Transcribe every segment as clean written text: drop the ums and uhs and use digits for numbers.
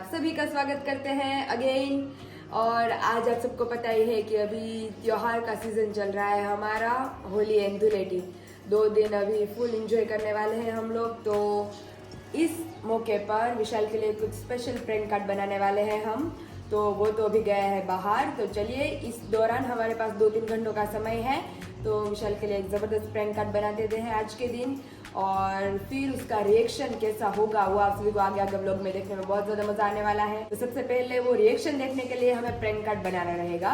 आप सभी का स्वागत करते हैं अगेन। और आज आप सबको पता ही है कि अभी त्योहार का सीजन चल रहा है हमारा, होली एंड धुलेटी। 2 दिन अभी फुल एंजॉय करने वाले हैं हम लोग। तो इस मौके पर विशाल के लिए कुछ स्पेशल प्रैंक कार्ड बनाने वाले हैं हम। तो वो तो अभी गया है बाहर। तो चलिए, इस दौरान हमारे पास 2-3 घंटों का समय है, तो विशाल के लिए एक ज़बरदस्त प्रैंक कार्ड बना देते हैं आज के दिन। और फिर उसका रिएक्शन कैसा होगा वो आप सभी को आगे आगे व्लॉग में देखने में बहुत ज़्यादा मजा आने वाला है। तो सबसे पहले वो रिएक्शन देखने के लिए हमें प्रैंक कार्ड बनाना रहेगा।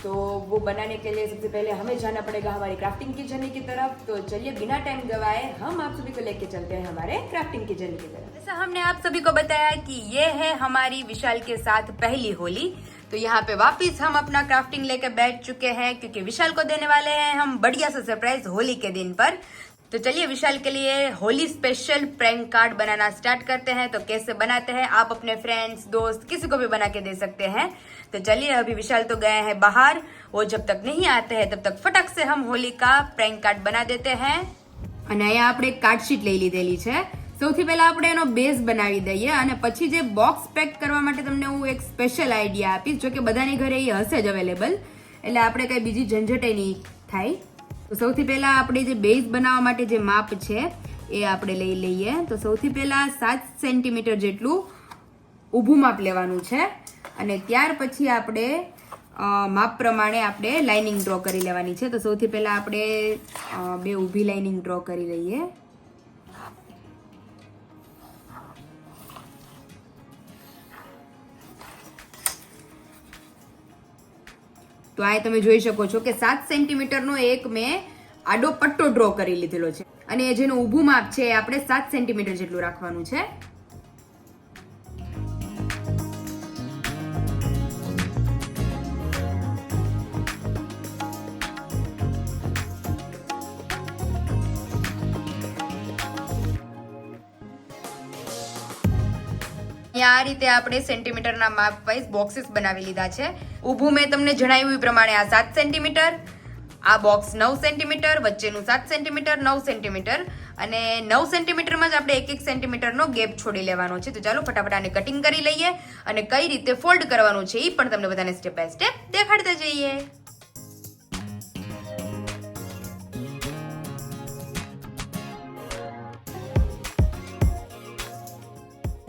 तो वो बनाने के लिए सबसे पहले हमें जाना पड़ेगा हमारी क्राफ्टिंग की जर्नी की तरफ। तो चलिए, बिना टाइम गवाए हम आप सभी को लेके चलते हैं हमारे क्राफ्टिंग की जर्नी की तरफ। जैसा हमने आप सभी को बताया कि ये है हमारी विशाल के साथ पहली होली। तो यहाँ पे वापिस हम अपना क्राफ्टिंग लेके बैठ चुके हैं, क्योंकि विशाल को देने वाले हैं हम बढ़िया सा सरप्राइज होली के दिन पर। तो चलिए, विशाल के लिए होली स्पेशल प्रैंक कार्ड बनाना स्टार्ट करते हैं। तो कैसे बनाते हैं, आप अपने फ्रेंड्स, दोस्त, किसी को भी बना के दे सकते हैं। तो चलिए, अभी विशाल तो गए हैं बाहर, वो जब तक नहीं आते हैं तब तक फटक से हम होली का प्रैंक कार्ड बना देते हैं। અને અહીંયા આપણે કાર્ડશીટ લઈ લીધેલી છે। સૌથી પહેલા આપણે એનો બેઝ બનાવી દઈએ, અને પછી જે બોક્સ પેક કરવા માટે તમને હું એક સ્પેશિયલ આઈડિયા આપીશ, જો કે બધાની ઘરે એ હશે જ અવેલેબલ, એટલે આપણે કઈ બીજી ઝંઝટ નહીં થાય। તો સૌથી પહેલા આપણે જે બેઝ બનાવવા માટે જે માપ છે એ આપણે લઈ લઈએ। તો સૌથી પહેલા 7 સેન્ટીમીટર જેટલું ઊભું માપ લેવાનું છે, અને ત્યાર પછી આપણે માપ પ્રમાણે આપણે લાઇનિંગ ડ્રો કરી લેવાની છે। તો સૌથી પહેલા આપણે 2 ઊભી લાઇનિંગ ડ્રો કરી લઈએ। તો આ તમે જોઈ શકો છો કે 7 સેન્ટીમીટરનો એક મેં આડો પટ્ટો ડ્રો કરી લીધેલો છે, અને જેનું ઊભું માપ છે એ આપણે 7 સેન્ટીમીટર જેટલું રાખવાનું છે। આ રીતે આપણે સેન્ટીમીટરના માપ વાઇઝ બોક્સીસ બનાવી લીધા છે। ઊભું મેં તમને જણાવ્યું એ પ્રમાણે આ 7 સેન્ટીમીટર, આ બોક્સ 9 સેન્ટીમીટર, વચ્ચેનું 7 સેન્ટીમીટર, 9 સેન્ટીમીટર, અને 9 સેન્ટીમીટરમાં જ આપણે 1-1 સેન્ટીમીટરનો ગેપ છોડી લેવાનો છે। તો ચાલો ફટાફટ આને કટિંગ કરી લઈએ, અને કઈ રીતે ફોલ્ડ કરવાનું છે એ પણ તમને બધાને સ્ટેપ બાય સ્ટેપ દેખાડતા જઈએ।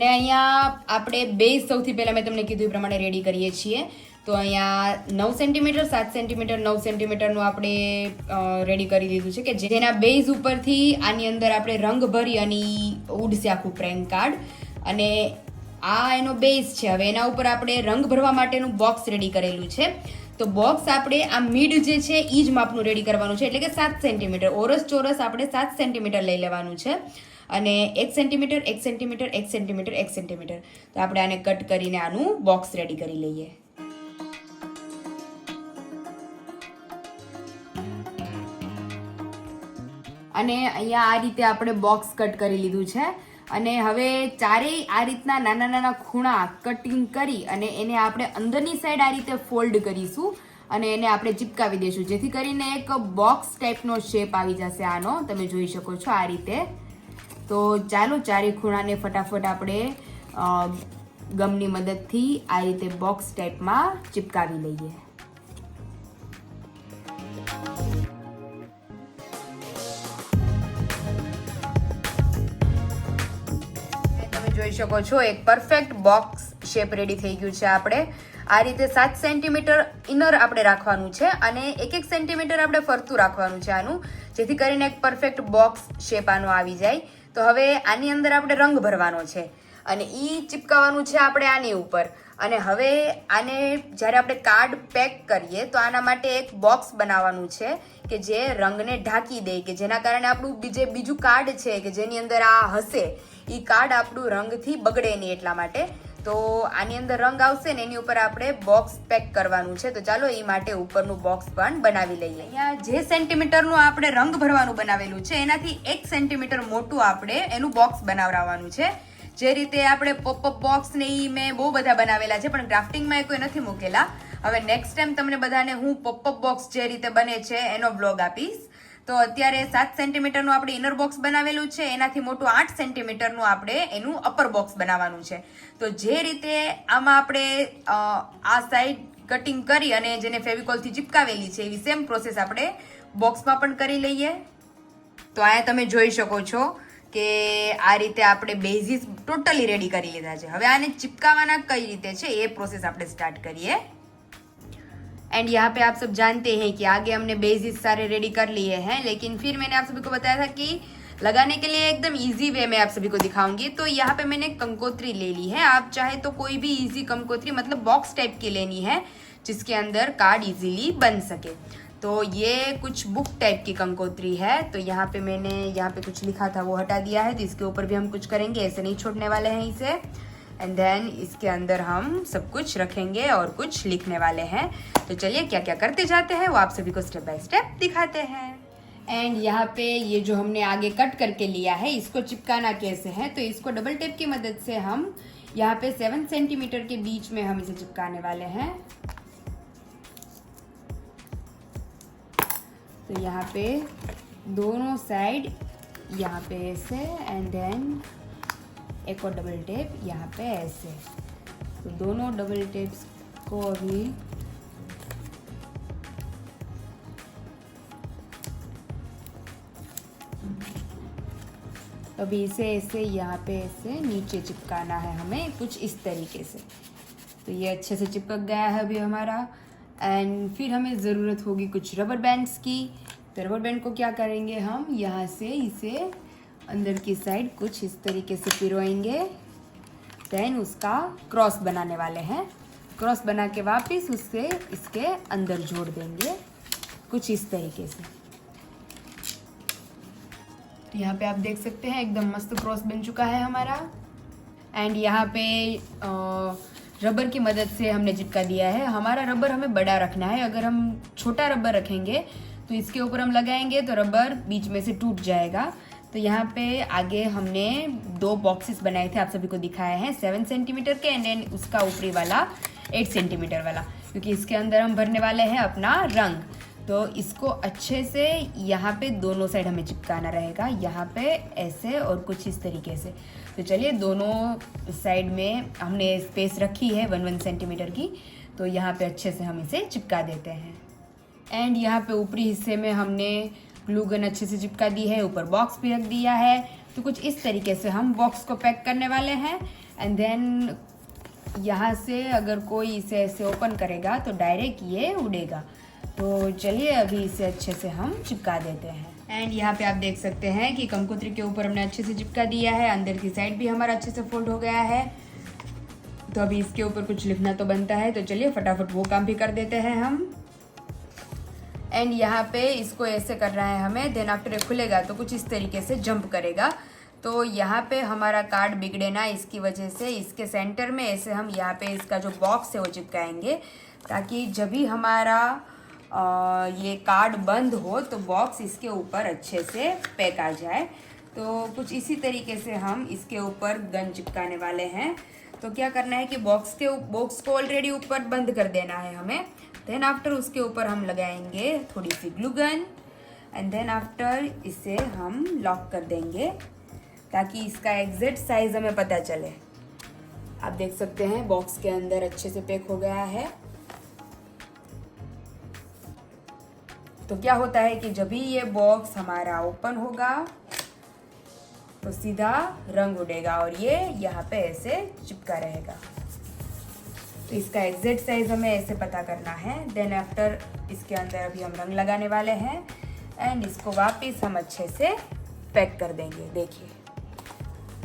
ને અહીંયા આપણે બેઝ સૌથી પહેલા મેં તમને કીધું એ પ્રમાણે રેડી કરીએ છીએ। તો અહીંયા 9 સેન્ટીમીટર, 7 સેન્ટીમીટર, 9 સેન્ટીમીટરનું આપણે રેડી કરી દીધું છે, કે જેના બેઝ ઉપરથી આની અંદર આપણે રંગ ભરી અને ઉડશે આખું પ્રૈંક કાર્ડ। અને આ એનો બેઝ છે। હવે એના ઉપર આપણે રંગ ભરવા માટેનું બોક્સ રેડી કરેલું છે। તો બોક્સ આપણે આ મિડ જે છે એ જ માપનું રેડી કરવાનું છે, એટલે કે 7 સેન્ટીમીટર ઓરસ ચોરસ આપણે 7 સેન્ટીમીટર લઈ લેવાનું છે, અને 1 સેન્ટીમીટર, 1 સેન્ટીમીટર, 1 સેન્ટીમીટર, 1 સેન્ટીમીટર। તો આપણે આને કટ કરીને આનું બોક્સ રેડી કરી લઈએ। અને અહીંયા આ રીતે આપણે બોક્સ કટ કરી લીધું છે, અને હવે ચારેય આ રીતના નાના નાના ખૂણા કટિંગ કરી અને એને આપણે અંદરની સાઈડ આ રીતે ફોલ્ડ કરીશું, અને એને આપણે ચિપકાવી દઈશું, જેથી કરીને એક બોક્સ ટાઈપનો શેપ આવી જશે આનો। તમે જોઈ શકો છો આ રીતે। તો ચાલો, ચારે ખૂણાને ફટાફટ આપણે ગમની મદદથી આ રીતે બોક્સ ટાઈપમાં ચિપકાવી લઈએ। તમે જોઈ શકો છો એક પરફેક્ટ બોક્સ શેપ રેડી થઈ ગયું છે। આપણે આ રીતે 7 સેન્ટીમીટર ઇનર આપણે રાખવાનું છે, અને 1-1 સેન્ટીમીટર આપણે ફરતું રાખવાનું છે આનું, જેથી કરીને એક પરફેક્ટ બોક્સ શેપ આનો આવી જાય। તો હવે આની અંદર આપણે રંગ ભરવાનો છે, અને ઈ ચિપકાવવાનું છે આપણે આની ઉપર। અને હવે આને જ્યારે આપણે કાર્ડ પેક કરીએ તો આના માટે એક બોક્સ બનાવવાનું છે, કે જે રંગને ઢાંકી દે, કે જેના કારણે આપણું બીજું કાર્ડ છે કે જેની અંદર આ હશે એ કાર્ડ આપણું રંગથી બગડે નહીં એટલા માટે। તો આની અંદર રંગ આવશે ને એની ઉપર આપણે બોક્સ પેક કરવાનું છે। તો ચાલો એ માટે ઉપરનું બોક્સ પણ બનાવી લઈએ। અહીંયા જે સેન્ટીમીટરનું આપણે રંગ ભરવાનું બનાવેલું છે એનાથી 1 સેન્ટીમીટર મોટું આપણે એનું બોક્સ બનાવવાનું છે। જે રીતે આપણે પોપઅપ બોક્સ ને એ મેં બહુ બધા બનાવેલા છે, પણ ક્રાફ્ટિંગમાં કોઈ નથી મૂકેલા। હવે નેક્સ્ટ ટાઈમ તમને બધાને હું પોપઅપ બોક્સ જે રીતે બને છે એનો બ્લોગ આપીશ। તો અત્યારે 7 સેન્ટીમીટરનું આપણે ઇનર બોક્સ બનાવેલું છે, એનાથી મોટું 8 સેન્ટીમીટરનું આપણે એનું અપર બોક્સ બનાવવાનું છે. તો જે રીતે આમાં આપણે આ સાઈડ કટિંગ કરી અને જેને ફેવિકોલથી ચિપકાવેલી છે એવી સેમ પ્રોસેસ આપણે બોક્સમાં પણ કરી લઈએ. તો અહીંયા તમે જોઈ શકો છો કે આ રીતે આપણે બેઝિસ ટોટલી રેડી કરી લીધા છે. હવે આને चिपकावाना कई रीते છે ये प्रोसेस આપણે स्टार्ट करिए. एंड यहाँ पे आप सब जानते हैं कि आगे हमने बेसिस सारे रेडी कर लिए हैं, लेकिन फिर मैंने आप सभी को बताया था कि लगाने के लिए एकदम इजी वे में आप सभी को दिखाऊंगी. तो यहाँ पे मैंने कंकोत्री ले ली है. आप चाहे तो कोई भी इजी कंकोत्री मतलब बॉक्स टाइप की लेनी है जिसके अंदर कार्ड इजीली बन सके. तो ये कुछ बुक टाइप की कंकोत्री है. तो यहाँ पे मैंने यहाँ पे कुछ लिखा था वो हटा दिया है. तो इसके ऊपर भी हम कुछ करेंगे, ऐसे नहीं छोड़ने वाले हैं इसे. एंड देन इसके अंदर हम सब कुछ रखेंगे और कुछ लिखने वाले हैं. तो चलिए क्या क्या करते जाते हैं वो आप सभी को स्टेप बाय स्टेप दिखाते हैं. एंड यहाँ पे ये जो हमने आगे कट करके लिया है इसको चिपकाना कैसे है, तो इसको डबल टेप की मदद से हम यहाँ पे 7 सेंटीमीटर के बीच में हम इसे चिपकाने वाले हैं. तो यहाँ पे दोनों साइड यहाँ पे ऐसे एंड देन एक और डबल टेप यहाँ पे ऐसे. तो दोनों डबल टेप्स को अभी इसे ऐसे यहाँ पे ऐसे नीचे चिपकाना है हमें कुछ इस तरीके से. तो ये अच्छे से चिपक गया है अभी हमारा. एंड फिर हमें ज़रूरत होगी कुछ रबर बैंड्स की. तो रबर बैंड को क्या करेंगे हम यहाँ से इसे अंदर की साइड कुछ इस तरीके से पिरोएंगे. देन उसका क्रॉस बनाने वाले हैं. क्रॉस बना के वापस उससे इसके अंदर जोड़ देंगे कुछ इस तरीके से. तो यहाँ पे आप देख सकते हैं एकदम मस्त क्रॉस बन चुका है हमारा. एंड यहाँ पे रबर की मदद से हमने चिपका दिया है. हमारा रबर हमें बड़ा रखना है. अगर हम छोटा रबर रखेंगे तो इसके ऊपर हम लगाएंगे तो रबर बीच में से टूट जाएगा. तो यहाँ पे आगे हमने 2 बॉक्सेस बनाए थे, आप सभी को दिखाए हैं 7 सेंटीमीटर के एंड देन उसका ऊपरी वाला 8 सेंटीमीटर वाला, क्योंकि इसके अंदर हम भरने वाले हैं अपना रंग. तो इसको अच्छे से यहाँ पे दोनों साइड हमें चिपकाना रहेगा, यहाँ पे ऐसे और कुछ इस तरीके से. तो चलिए दोनों साइड में हमने स्पेस रखी है 1 सेंटीमीटर की. तो यहाँ पे अच्छे से हम इसे चिपका देते हैं. एंड यहाँ पे ऊपरी हिस्से में हमने ग्लू गन अच्छे से चिपका दी है, ऊपर बॉक्स भी रख दिया है. तो कुछ इस तरीके से हम बॉक्स को पैक करने वाले हैं. एंड देन यहाँ से अगर कोई इसे ऐसे ओपन करेगा तो डायरेक्ट ये उड़ेगा. तो चलिए अभी इसे अच्छे से हम चिपका देते हैं. एंड यहाँ पे आप देख सकते हैं कि कंकोत्री के ऊपर हमने अच्छे से चिपका दिया है. अंदर की साइड भी हमारा अच्छे से फोल्ड हो गया है. तो अभी इसके ऊपर कुछ लिखना तो बनता है. तो चलिए फटाफट वो काम भी कर देते हैं हम. एंड यहाँ पे इसको ऐसे करना है हमें. देन आफ्टर ये खुलेगा तो कुछ इस तरीके से जंप करेगा. तो यहाँ पे हमारा कार्ड बिगड़े ना, इसकी वजह से इसके सेंटर में ऐसे हम यहाँ पे इसका जो बॉक्स है वो चिपकाएंगे, ताकि जब भी हमारा ये कार्ड बंद हो तो बॉक्स इसके ऊपर अच्छे से पैक आ जाए. तो कुछ इसी तरीके से हम इसके ऊपर गन चिपकाने वाले हैं. तो क्या करना है कि बॉक्स को ऑलरेडी ऊपर बंद कर देना है हमें. देन आफ्टर उसके ऊपर हम लगाएंगे थोड़ी सी glue gun and then after इसे हम लॉक कर देंगे ताकि इसका एग्जैक्ट साइज हमें पता चले. आप देख सकते हैं बॉक्स के अंदर अच्छे से पैक हो गया है. तो क्या होता है कि जब भी ये बॉक्स हमारा ओपन होगा तो सीधा रंग उड़ेगा और ये यहाँ पे ऐसे चिपका रहेगा. तो इसका एग्जैक्ट साइज हमें ऐसे पता करना है. देन आफ्टर इसके अंदर अभी हम रंग लगाने वाले हैं एंड इसको वापस हम अच्छे से पैक कर देंगे. देखिए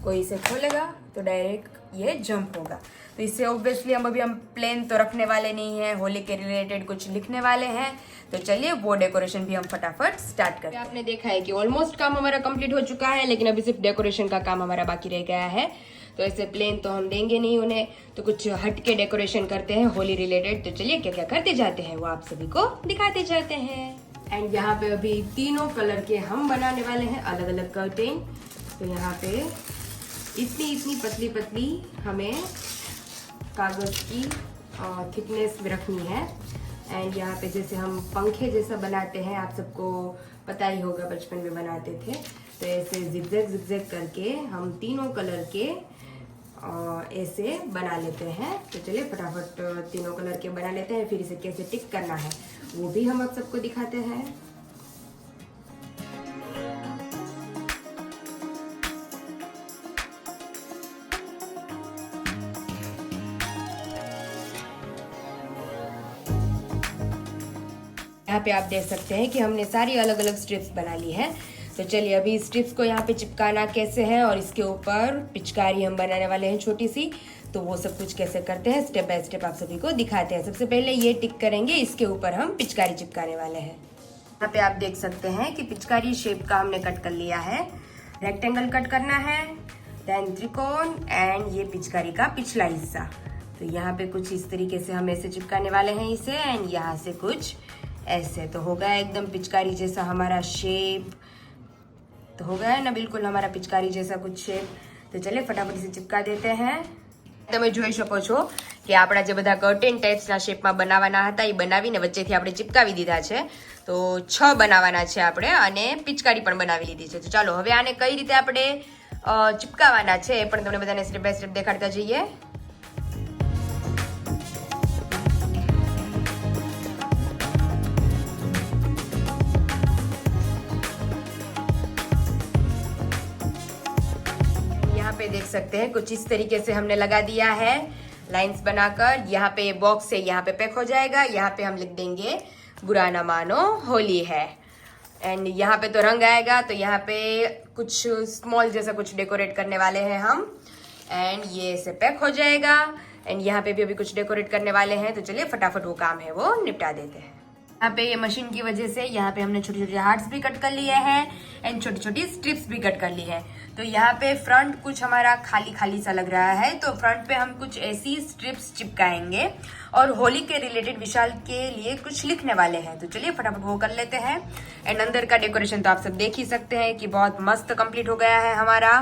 कोई इसे खोलेगा तो डायरेक्ट ये जंप होगा. तो इससे ऑब्वियसली हम प्लेन तो रखने वाले नहीं हैं, होली के रिलेटेड कुछ लिखने वाले हैं. तो चलिए वो डेकोरेशन भी हम फटाफट स्टार्ट करते हैं. आपने देखा है कि ऑलमोस्ट काम हमारा कंप्लीट हो चुका है, लेकिन अभी सिर्फ डेकोरेशन का काम हमारा बाकी रह गया है. तो ऐसे प्लेन तो हम देंगे नहीं उन्हें, तो कुछ हटके डेकोरेशन करते हैं होली रिलेटेड. तो चलिए क्या क्या करते जाते हैं वो आप सभी को दिखाते जाते हैं. एंड यहाँ पे अभी तीनों कलर के हम बनाने वाले हैं अलग अलग कर्टेन. तो यहाँ पे इतनी पतली पतली हमें कागज़ की थिकनेस रखनी है. एंड यहाँ पे जैसे हम पंखे जैसा बनाते हैं, आप सबको पता ही होगा, बचपन में बनाते थे, तो ऐसे जिगजैग जिगजैग करके हम तीनों कलर के ऐसे बना लेते हैं। तो चलिए फटाफट तीनों कलर के बना लेते हैं, फिर इसे कैसे टिक करना है वो भी हम आप सबको दिखाते हैं। यहाँ पे आप देख सकते हैं कि हमने सारी अलग अलग स्ट्रिप्स बना ली है। तो चलिए अभी स्ट्रिप्स को यहाँ पे चिपकाना कैसे है और इसके ऊपर पिचकारी हम बनाने वाले हैं छोटी सी, तो वो सब कुछ कैसे करते हैं स्टेप बाय स्टेप आप सभी को दिखाते हैं। सबसे पहले ये टिक करेंगे, इसके ऊपर हम पिचकारी चिपकाने वाले हैं। यहाँ पे आप देख सकते हैं कि पिचकारी शेप का हमने कट कर लिया है। रेक्टेंगल कट करना है, देन त्रिकोण एंड ये पिचकारी का पिछला हिस्सा। तो यहाँ पे कुछ इस तरीके से हम ऐसे चिपकाने वाले हैं इसे, एंड यहाँ से कुछ ऐसे। तो हो गया एकदम पिचकारी जैसा हमारा शेप, तो हो गया है ना बिल्कुल हमारा पिचकारी जैसा कुछ शेप। तो चलिए फटाफट इसे चिपका देते हैं। તમે જોઈ શકો છો કે આપણા જે બધા કર્ટેન ટાઈપ્સના શેપમાં બનાવવાના હતા એ બનાવીને વચ્ચેથી આપણે ચિપકાવી દીધા છે। તો 6 બનાવવાના છે આપણે અને પિચકારી પણ બનાવી લીધી છે। તો ચાલો હવે આને કઈ રીતે આપણે ચિપકાવવાના છે એ પણ તમને બધાને સ્ટેપ બાય સ્ટેપ દેખાડતા જઈએ। पे देख सकते हैं कुछ इस तरीके से हमने लगा दिया है लाइंस बनाकर। यहाँ पे बॉक्स से यहाँ पे पैक हो जाएगा। यहाँ पे हम लिख देंगे बुरा ना मानो होली है। एंड यहाँ पे तो रंग आएगा, तो यहाँ पे कुछ स्मॉल जैसा कुछ डेकोरेट करने वाले हैं हम। एंड ये ऐसे पैक हो जाएगा। एंड यहाँ पे भी अभी कुछ डेकोरेट करने वाले हैं। तो चलिए फटाफट वो काम है वो निपटा देते हैं। यहाँ पे ये मशीन की वजह से यहाँ पे हमने छोटे छोटे हार्ट्स भी कट कर लिए हैं एंड छोटी छोटी स्ट्रिप्स भी कट कर ली है। तो यहाँ पे फ्रंट कुछ हमारा खाली खाली सा लग रहा है, तो फ्रंट पे हम कुछ ऐसी स्ट्रिप्स चिपकाएंगे और होली के रिलेटेड विशाल के लिए कुछ लिखने वाले हैं। तो चलिए फटाफट वो कर लेते हैं। एंड अंदर का डेकोरेशन तो आप सब देख ही सकते हैं कि बहुत मस्त कंप्लीट हो गया है हमारा।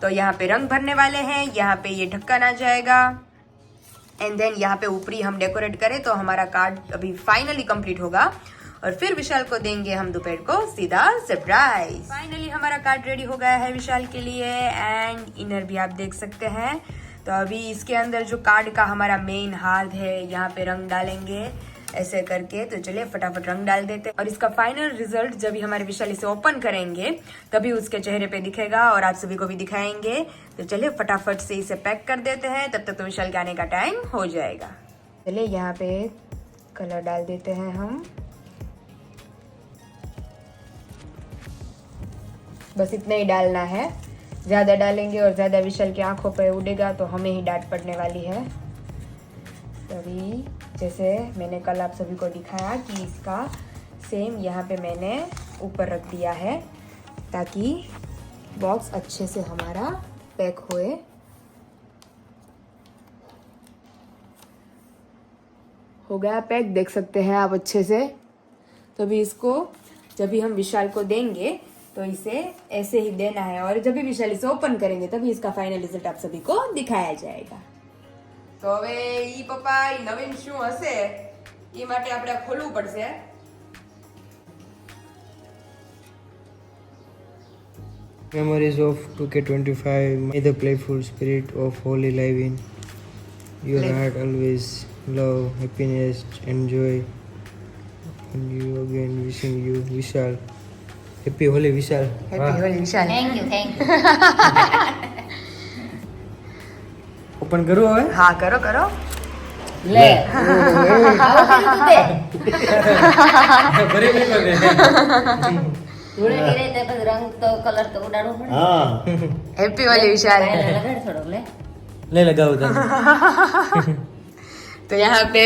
तो यहाँ पे रंग भरने वाले हैं, यहाँ पे ये ढक्कन आ जाएगा एंड देन यहाँ पे ऊपरी हम डेकोरेट करें तो हमारा कार्ड अभी फाइनली कंप्लीट होगा और फिर विशाल को देंगे हम दोपहर को सीधा सरप्राइज। फाइनली हमारा कार्ड रेडी हो गया है विशाल के लिए एंड इनर भी आप देख सकते हैं। तो अभी इसके अंदर जो कार्ड का हमारा मेन हाथ है यहाँ पे रंग डालेंगे ऐसे करके। तो चलिए फटाफट रंग डाल देते हैं और इसका फाइनल रिजल्ट जब भी हमारे विशाल इसे ओपन करेंगे तभी उसके चेहरे पे दिखेगा और आप सभी को भी दिखाएंगे। तो चलिए फटाफट से इसे पैक कर देते हैं, तब तक तो विशाल के आने का टाइम हो जाएगा। चलिए यहाँ पे कलर डाल देते हैं हम, बस इतना ही डालना है। ज्यादा डालेंगे और ज्यादा विशाल की आंखों पे उड़ेगा तो हमें ही डांट पड़ने वाली है। तभी जैसे मैंने कल आप सभी को दिखाया कि इसका सेम यहाँ पे मैंने ऊपर रख दिया है ताकि बॉक्स अच्छे से हमारा पैक होए। हो गया पैक, देख सकते हैं आप अच्छे से। तभी इसको जब भी हम विशाल को देंगे तो इसे ऐसे ही देना है और जब भी विशाल इसे ओपन करेंगे तभी इसका फाइनल रिजल्ट आप सभी को दिखाया जाएगा। तो હવે ઈ પપ્પા ઈ નવીન શું હશે ઈ માટે આપણે ખોલવું પડશે। Memories of 2K25. May the playful spirit of Holy live in your heart always. Love, happiness, and joy. And you again wishing you Vishal. Happy Holy Vishal. Happy Holy Vishal. Thank you. Open કરું હવે? હા કરો કરો। ले બરે નહીં કરે. ધૂળે ગીરે તે પછી રંગ તો કલર તો ઉડાડવો પડે। હા હેપી હોલી વિશાલ। લગાડ થોડોક ले ले लगाओ તમે। तो यहाँ पे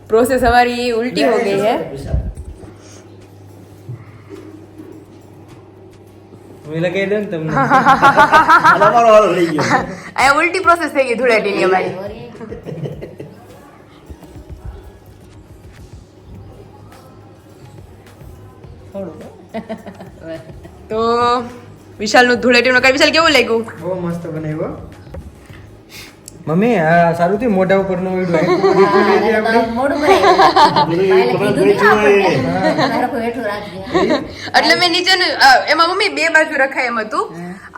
प्रोसेस हमारी उल्टी हो गई है। मैं लगाई दूं તમને। તમારો વાળો લઈ ગયો। અહીંયા ઉલ્ટી પ્રોસેસ થઈ ગઈ ધૂળેટીની અમારી। તો વિશાલનું ધૂળેટીનું કઈ વિશાલ કેવું લાગ્યું? બહુ મસ્ત બનાવ્યો। મમ્મી આ સારું થયું મોઢા ઉપર નો આપણે મોડું ભરાય પેલી કપડાં ધોઈ છે. હેઠું રાખજે. એટલે મેં નીચેનું એમાં મમ્મી બે બાજુ રખાય એમ હતું.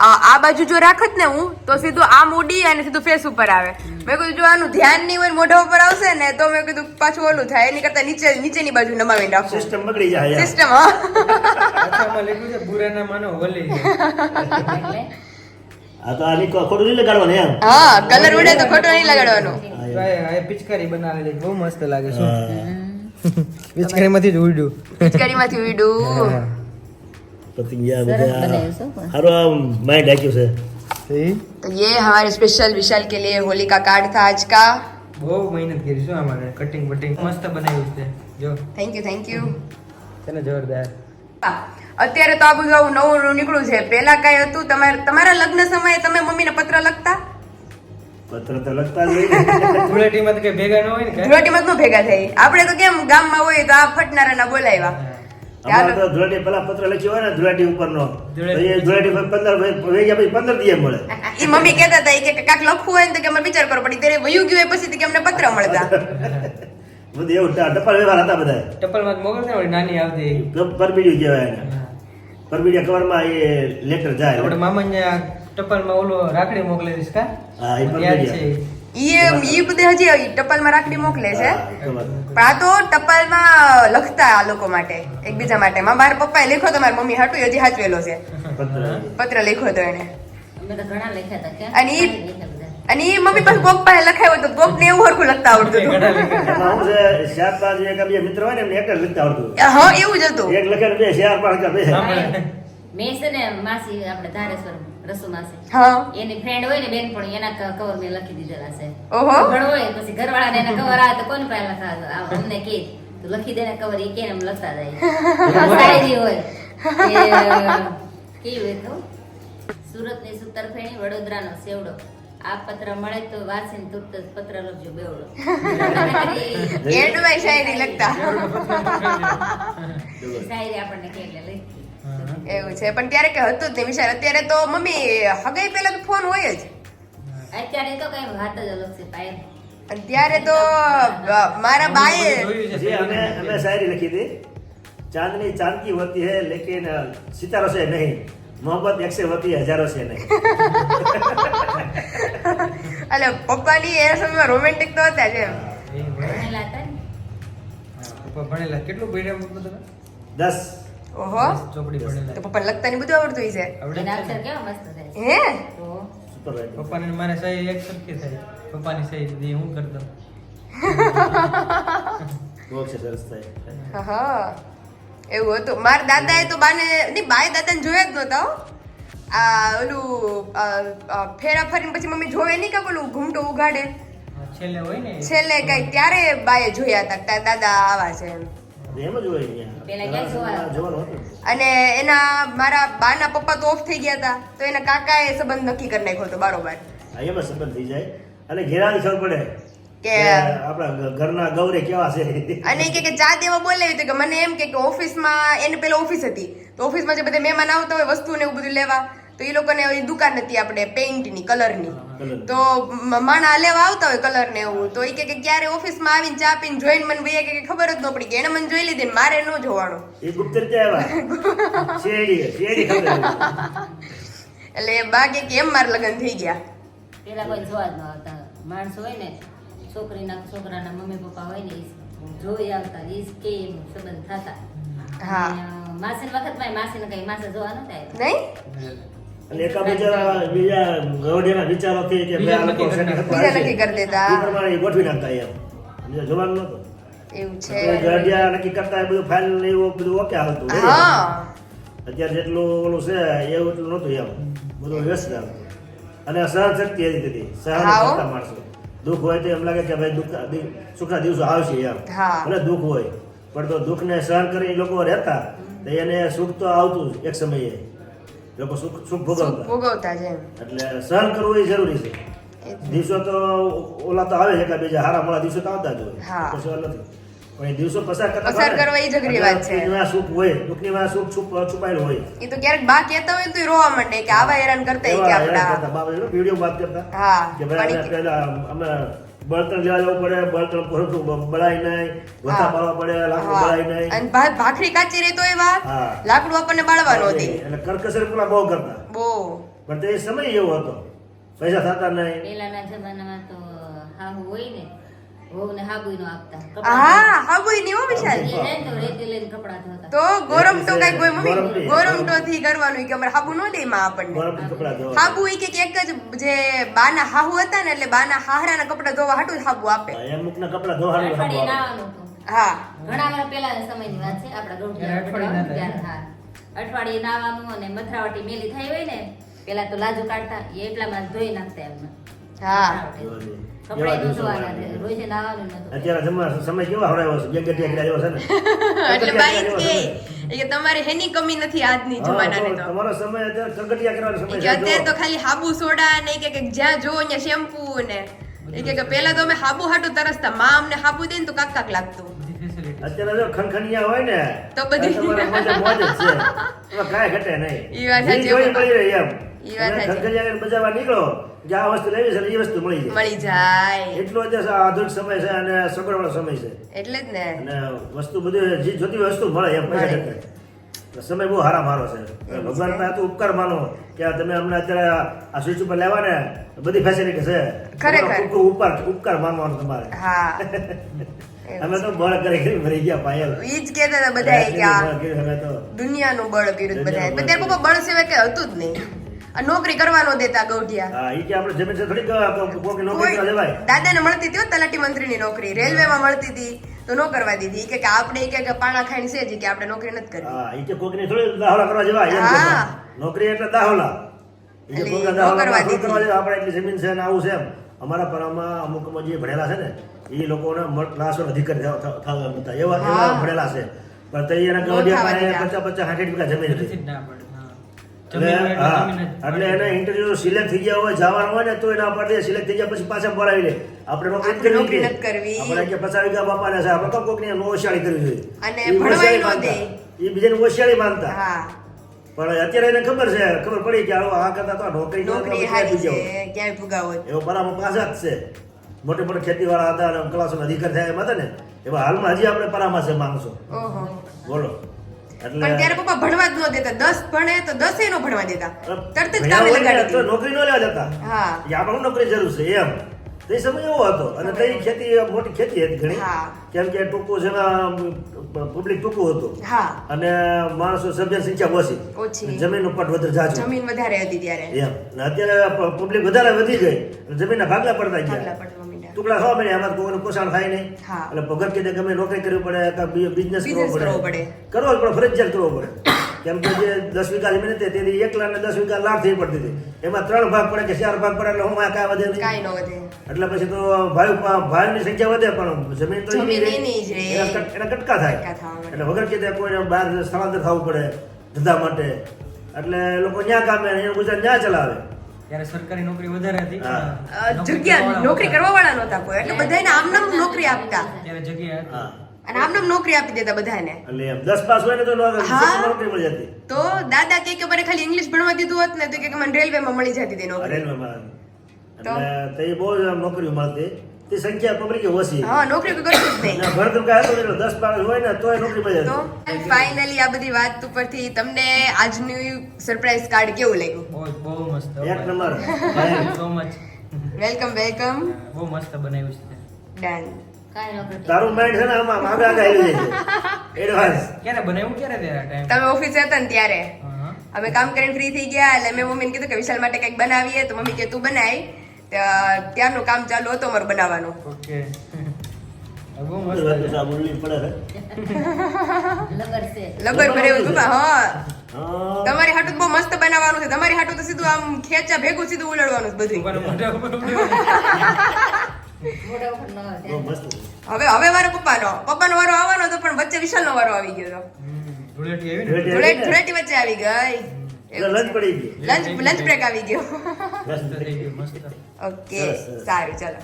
આ બાજુ જો રાખત ને હું તો સીધું આમ ઉડી અને સીધું ફેસ ઉપર આવે. મેં કીધું જો આનું ધ્યાન નહીં હોય ને મોઢા ઉપર આવશે ને તો મેં કીધું પાછું ઓલું થાય એની કરતા નીચેની બાજુ નમાવીને રાખું. સિસ્ટમ બગડી જાય યાર. સિસ્ટમ હા આમાં લખ્યું છે બુરા ના માનો વલી એટલે આ તો આની ખોટું નહીં લગાડવાનું એમ. હા કલર ઉડે તો ખોટો નહીં લગાડવાનો. આ પિચકારી બનાવેલી બહુ મસ્ત લાગે છે પિચકારી માંથી જ ઉડ્યું પિચકારીમાંથી ઉડ્યું. પતી ગયા સરસ બધા. બનાવ્યું છે પણ. હારું આમ માઇન્ડ રાખ્યું છે. સહી तो ये हमारे स्पेशल विशाल के लिए होली का कार्ड था आज का. બહુ મહેનત કરી છે અમારે કટિંગ બટિંગ મસ્ત બનાવ્યું છે જો थैंक यू. તને જોરદાર અત્યારે તો આ બધું આવું નવું નીકળ્યું છે. પેલા કઈ હતું તમારા લગ્ન સમયે તમે મમ્મીને પત્ર લખતા? પત્ર તો લખતા જ હોય ને. ધૂળેટીમાં તો કઈ ભેગા ન હોય ને કાંઈ? ધૂળેટીમાં જ ન ભેગા થઈ. આપણે તો કેમ ગામમાં હોય તો આ ફટનારાના બોલાવ્યા. અમારે તો ધૂળેટી પેલા પત્ર લખ્યો હોય ને ધૂળેટી ઉપરનો તો એ ધૂળેટી પર 15 વેગ્યા પછી 15 દિવસ મળે. ઈ મમ્મી કહેતા હતા કે કાક લખવું હોય ને તો કે અમારે વિચાર કરવો પડી. ત્યારે વયું ગયું હોય પછી કે અમને પત્ર મળતા. બધું એવું ટપાલ વ્યવહાર હતા બધા. ટપાલમાં જ મોકલ ને ઓલી નાની આવતી પરબીડિયું કહેવાય એને. પરબીડિયા કવરમાં એ લેટર જાય. આપણે મામાને આ ટપાલમાં ઓલો રાખડી મોકલેલીશ કા હા, એ પણ યાદ લઈ છે ઈ બધે હજી ટપાલમાં રાખડી મોકલે છે. ખબર. પણ આ તો ટપાલમાં લખતા આ લોકો માટે એકબીજા માટે. મારા પપ્પાએ લખ્યો તો મારી મમ્મી હાટું હજી હાચવેલો છે. પત્ર. પત્ર લખ્યો તો એને. અમે તો ઘણા લખ્યા હતા ક્યાં અને ઈ- લખ્યા બધા. અને ઈ મમ્મી પાસે કોક પાસે લખાયો તો કોક ને એવું હરખું લખતા આવડતું હતું. એમાં શું છે, ચાર પાંચ એક બે મિત્ર હોય ને એમને એક જ લખતા આવડતું. હા એવું જ હતું. એક લખે ને બે ચાર પાંચ બે. મેં છે ને માસી આપણે ધારેશ્વર રસુ માસી હા એની ફ્રેન્ડ હોય ને બેન પણ એના કવર મેં લખી દીધેલા છે. ઓહો. ઘર હોય પછી ઘરવાળાને એના કવર આવે તો કોને પાસે લખાવે? અમને કે તું લખી દે ને કવર એ કે એમ લખતા જાય. શાયરી હોય કેવી હોય તો સુરતની સુતરફેણી વડોદરાનો સેવડો આ પત્ર મળે તો વાસીને તુરત જ પત્ર લખજો બેવડો. એન્ડમાં શાયરી લખતા શાયરી આપણને કે એટલે લખી. એવું છે. પણ ત્યારે કે હતું જ નહીં વિચાર. અત્યારે તો મમ્મી હગાઈ પેલા તો ફોન હોય જ. અત્યારે તો કઈ વાત જ અલગ છે પાયલ. અને ત્યારે તો મારા બાએ પછી અમે શાયરી લખી હતી. ચાંદની ચાંદકી હોતી है लेकिन सितारों से नहीं, मोहब्बत एक से होती है हजारों से नहीं. એટલે પપ્પાની એ સમયમાં રોમેન્ટિક તો હતા જ એમ. ભણેલા હતા ને પપ્પા ભણેલા કેટલું ભણ્યા મતલબ તમે 10. ઓહો ચોપડી ભણેલા તો પપ્પા લખતા ની બધું આવડતું હશે. આવડે એના છે અક્ષર ને? કેવા મસ્ત થાય છે. હે તો સુપર રાઈટ. પપ્પાને ને મારે સહી એક સરખી થાય પપ્પાની સહી દીધી હું કરતો બહુ છે, સરસ થાય. હા એવું હતું. મારા દાદાએ તો બાને નહીં બાએ દાદાને જોયા જ નહોતા હો. આ ઓલું ફેરા ફરીને પછી મમ્મી જોવે નહીં કે ઓલું ઘૂમટો ઉગાડે છેલ્લે હોય ને છેલ્લે કઈ ત્યારે બાએ જોયા હતા કે તારા દાદા આવા છે એમ. એમ જ હોય અહીંયા. પેલા ક્યાં જોવા? જોવાનું હતું. અને એના મારા બાના પપ્પા તો ઓફ થઈ ગયા હતા તો એના કાકાએ સંબંધ નક્કી કરી નાખ્યો હતો બારોબાર આ એમાં સંબંધ થઈ જાય અને ઘેરાની ખબર પડે કે કે આપણા ઘરના ગૌરે કેવા છે. અને ઈ કે ચા દેવા બોલાવી હતી કે મને એમ કે ઓફિસમાં એને પેલા ઓફિસ હતી તો ઓફિસમાં જે બધા મહેમાન આવતા હોય વસ્તુ ને એવું બધું લેવા તો એ લોકોને ઓલી દુકાન હતી આપણે પેઇન્ટની કલરની Colour. તો માણા લેવા આવતા હોય કલર ને એવું તો એ કે ક્યારે ઓફિસમાં આવીને ચા પીને જોઈને મને ભૈયા કે ખબર જ ન પડી કે એને મને જોઈ લીધી ને મારે ન જોવાનું એ ગુપ્ત રીતે આવ્યા. શેરડી ખબર. એટલે એ બા કે એમ મારા લગ્ન થઈ ગયા. પેલા કોઈ જોવા જ ન આવતા. માણસો હોય ને છોકરાના મમ્મી પપ્પા હોય ને ઈ જોઈ આવતા ઈ કે એમ સંબંધ થતા. હા. અને માસીન વખતમાં માસીને કઈ માસે જોવા નતા આવ્યા. નહીં અને બીજા ગૌડિયાના વિચારોથી કે ભાઈ આ લોકો સેટિંગ થતું બીજા હશે. નક્કી કરી દેતા. એ પ્રમાણે એ ગોઠવી નાખતા એમ. બીજા જોવાનું નહોતું. એવું છે. ગૌડિયા નક્કી કરતા એ બધું ફાઇનલ ને એવું બધું ઓકે આવતું. હા અત્યારે જેટલું ઓલું છે એવું એટલું નહોતું એમ. બધું વ્યસ્ત હતું. અને સહન શક્તિ હતી સહન હા, હો. કરતા માણસો. દુઃખ હોય તો એમ લાગે કે ભાઈ સુખના દિવસો આવશે એમ. હા. ભલે દુઃખ હોય પણ તો દુઃખને સહન કરી લોકો રહેતા તો એને સુખ તો આવતું જ એક સમયે. લોકો સુખ સુખ ભોગવતા. ભોગવતા છે એમ. એટલે સહન કરવું એ જરૂરી છે. દિવસો તો ઓલા તો આવે છે કે બીજા હારા મોડા દિવસો તો આવતા જ હોય. હા. તો સવાલ નથી. પણ એ દિવસો પસાર કરતા પસાર કરવા ઈ જ અઘરી વાત છે. દુઃખની માં સુખ હોય, દુઃખની માં સુખ છુપાયેલું હોય. એ તો ક્યારેક બા કહેતા હોય તો ઈ રોવા માંડે કે આવા હેરાન કરતા હોય કે એવા હેરાન આપડા કરતા. બાબા એનો વિડીયો વાત કરતા હા કે ભાઈ અમે પહેલા અમે બળતણ લેવા જવું પડે, બળતણ ભરતું બળાય નહીં, વથા પાડવા પડે, લાકડું બળાય નહીં. અને ભાખરી કાચી રહી તો એ વાત હા. લાકડું આપણને બાળવાનો હતી એટલે કરકસર પેલા બહુ કરતા. બહુ પણ તે સમય એવો હતો, પૈસા થતા નહીં. પહેલાના જમાનામાં તો હાહુ હોય ને વહુને હાબુય નો આપતા. હા હા બોઈ ની હો વિશાલ એ જાય ને તો રેતી લઈને કપડાં ધોતા. તો ગોરમ તો કઈ કોઈ મમ્મી ગોરમટી. ગોરમટો થી કરવાનું ઈ કે અમારે હાબુ નો દે માં આપણને ગરમ કપડા ધોવા. હાબુ ઈ કે એક જ જે બાના હાહુ હતા ને એટલે બાના હાહરાના કપડા ધોવા હાટું જ હાબુ આપે અમુકના કપડા ધોવાનું અઠવાડિયે હતું. નાવાનું હતું. હા ઘણા વર્ષ પહેલાના સમયની વાત છે. આપણા ગૌઠિયા ત્યારે હા અઠવાડિયે નાવાનું અને મથરાવટી મેલી થઈ હોય ને પેલા તો લાજુ કાઢતા એ એટલામાં જ ધોઈ નાખતા એમને. હા કપડાય ધોવાના રહે. રોજે નાવાનું નતું. અત્યારે સમય કેવો હરાયો છે, બે ગટિયા કર્યા છે ને. એટલે બાઈ જ કે તમારે હેની કમી નથી આજની હા, જમાનાને તો તો તમારો સમય અત્યારે કરગટિયા કરવાનો સમય કે છે. અત્યારે તો જો. ખાલી હાબુ સોડા ને કે જ્યાં જો ત્યાં શેમ્પુ ને એ કે પેલા તો અમે હાબુ હાટું તરસતા માં અમને હાબુ દે ને તો કાક કાક લાગતું અત્યારે જો ખનખનિયા હોય ને તો બધી- તમારે મોજે મોજ જ છે. એમાં કાંઈ ઘટે નહીં. ઈ વાત સાચી. ઈ જોઈ પડી રહી એમ. ઈ વાત તમે સાચી. ખનખનિયા લઈને બજારમાં નીકળો કે આ વસ્તુ લેવી છે એટલે એ વસ્તુ મળી જાય. મળી જાય એટલો જ આધુનિક સમય છે અને સગવડવાળો સમય છે. એટલે જ ને અને વસ્તુ બધી જે જોતી હોય વસ્તુ મળે એમ પૈસા મળે. જતા. તો સમય બહુ હારા મારો છે. ભગવાન પાસે તો ઉપકાર માનો કે આ તમે અમને અત્યારે આ સ્વિચ ઉપર લેવા ને બધી ફેસિલિટી છે. ખરેખર. ઉપકાર માનવાનો તમારે. હા અમે તો બળ કરી ભરી ગયા પાયલ. ઈ જ કહેતા હતા બધાએ કે આ બળ કર્યું અમે તો. દુનિયાનું બળ કર્યું બધાએ દુનિયાનું બળ ત્યારે પપ્પા બળ સિવાય કઈ હતું જ નહીં આ નોકરી કરવાનો દેતા ગૌઠિયા હા, ઈ કે આપણે જમીન છે થોડીક કોઈક નોકરી કરવા જવાય. દાદાને મળતી હતી હો તલાટી મંત્રીની નોકરી રેલવેમાં મળતી હતી તો નો કરવા દીધી ઈ કે આપણે ઈ કે પાણા ખાઈને છે જ કે આપણે નોકરી નથી કરવી હા, ઈ કે કોકની થોડી દાહોલા કરવા જવાય એમ હા. કહેતા. નોકરી એટલે દાહોલા. ઈ કે એટલે કોકના નો દાહોલા કરવા થોડી કરવા દીધી. જવાય. આપણે એટલી જમીન છે ને આવું છે એમ. અમારા પરામાં અમુક જે ભણેલા છે ને એ લોકોને ટ્રાન્સફર અધિકારી થવા હતા એવા હા. ભણેલા છે. પણ તઈ એના નો ગવડિયા થવા પાસે દીધા. 50-60 વીઘા જમીન હતી. ના પડે હા. એટલે હા, એટલે એને ઇન્ટરવ્યુ સિલેક્ટ થઈ ગયા હોય જવાનું હોય ને તો એના પર સિલેક્ટ થઈ ગયા પછી પાછા બોલાવી લે. આપણે આપણે નોકરી નોકરી કરવી નથી કરવી. આપણે કે 50 વીઘા બાપાને છે આપણે કોકની હોશિયારી કરવી જોઈએ. અને ઈ ભણવાય હોશિયારી નો દે. માનતા. ઈ બીજાને હોશિયારી માનતા. હા પણ અત્યારે એને ખબર પડી કે આ કરતા તો નોકરી નોકરી હારી છે ક્યાંય ફુગાવો એવો પરામાં પાછા જ છે. મોટે મોટે ખેતીવાળા હતા અને ક્લાસોના અધિકાર થયા એમ હતા ને એવા હાલમાં હજી આપણે પરામાં છે માણસો. ઓહો બોલો પણ એટલે ત્યારે પપ્પા ભણવા જ ન દેતા 10 ભણે તો 10 નો ભણવા દેતા તરત જ ભણ્યા કામે હોય ને લગાડી તો દીધી. નોકરી ન લેવા જતા. હા કે આપણે નોકરી જરૂર છે એમ તે સમય એવો હતો અને તે ખેતી મોટી ખેતી હતી ઘણી. હા. કેમ કે ટૂંકું છે પબ્લિક ટૂંકું હતું હા અને માણસો સભ્ય સંખ્યા ઓછી ઓછી. જમીનનું પટ વધારે જાજુ જમીન વધારે હતી ત્યારે એમ અને અત્યારે પબ્લિક વધારે વધી ગઈ અને જમીનના ભાગલા પડતા ભાગલા ગયા પડવા માંડ્યા. ટુકડા ખાવા મળ્યા એમાં કોઈનું પોષણ થાય નહીં. હા. એટલે પગાર કીધે ગમે નોકરી કરવી પડે કે બિઝનેસ Business કરવો કરવો પડે પડે. કરવો જ પડે ફરજિયાત કરવો પડે. કેમ કે જે 10 વીઘા જમીન હતી તેથી 1 લાખ ને 10 વીઘા લાખ થઈ પડતી હતી. એમાં 3 ભાગ પડે કે 4 ભાગ પડે એટલે હું કાંઈ વધે નહીં. કાંઈ નો વધે એટલે પછી તો ભાઈની સંખ્યા વધે પણ જમીન તો જમીન એની એની જ રહે. એના કટકા થાય. કટકા થવા માંડે. એટલે વગર કીધે કોઈને બહાર સ્થળાંતર થવું પડે ધંધા માટે. એટલે લોકો ન્યા કામે અને એનું ગુજરાત ન્યા ચલાવે. ત્યારે સરકારી નોકરી વધારે હતી હા. જગ્યા નોકરી કરવા વાળા નહોતા કોઈ એટલે બધાને આમનામ નોકરી આપતા ત્યારે જગ્યા હતી. હા. અને આમનામ નોકરી આપી દેતા બધાને એટલે એમ 10 પાસ હોય ને તો હા. નોકરી મળી જતી. તો દાદા કે મને ખાલી ઇંગ્લિશ ભણવા દીધું હોત ને તો કે મને રેલવેમાં મળી જતી હતી નોકરી રેલવેમાં. તો? એટલે તે બહુ જ આમ નોકરીઓ મળતી. તે સંખ્યા પબ્લિક ઓછી. હા નોકરી તો કરતું જ નહીં અને ભણતર કાંઈ હતું નહીં. 10 પાસ હોય ને તોય નોકરી મળી તો જતી. ફાઇનલી આ બધી વાત ઉપરથી તમને આજનું સરપ્રાઈઝ કાર્ડ કેવું લાગ્યું બહુ મસ્ત એક number. So much welcome welcome બહુ મસ્ત બનાવ્યું છે ડન કાંઈ નોકરી. તારું માઇન્ડ છે ને આમાં આગળ આવી જાય છે. એડવાન્સ. ક્યારે બનાવ્યું ક્યારે ત્યારે ટાઈમ તમે ઓફિસે હતા ને ત્યારે હા અમે કામ કરીને ફ્રી થઈ ગયા એટલે મેં મમ્મીને કીધું કે વિશાલ માટે કંઈક બનાવીએ તો મમ્મી કે તું બનાય ત્યારનું કામ ચાલુ હતું અમારું બનાવવાનું ઓકે બહુ મસ્ત વાત તો આ બોલવી પડે છે. લગર છે. લબર ભરે એવું હતું હા હા. તમારી હાટું બહુ મસ્ત બનાવવાનું છે તમારી હાટું તો સીધું આમ ખેંચા ભેગું સીધું ઉલડવાનું છે બધું ઉપર મોઢા ઉપર મોઢા ઉપર ન આવે. બહુ મસ્ત. હવે વારો પપ્પાનો વારો આવવાનો હતો પણ વચ્ચે વિશાલનો વારો આવી ગયો ધૂળેટી આવી ને ધૂળેટી વચ્ચે આવી ગઈ એટલે લંચ પડી ગઈ. લંચ બ્રેક આવી ગયો મસ્ત થઈ ગયું મસ્ત ઓકે સરસ, સરસ. સારું ચલો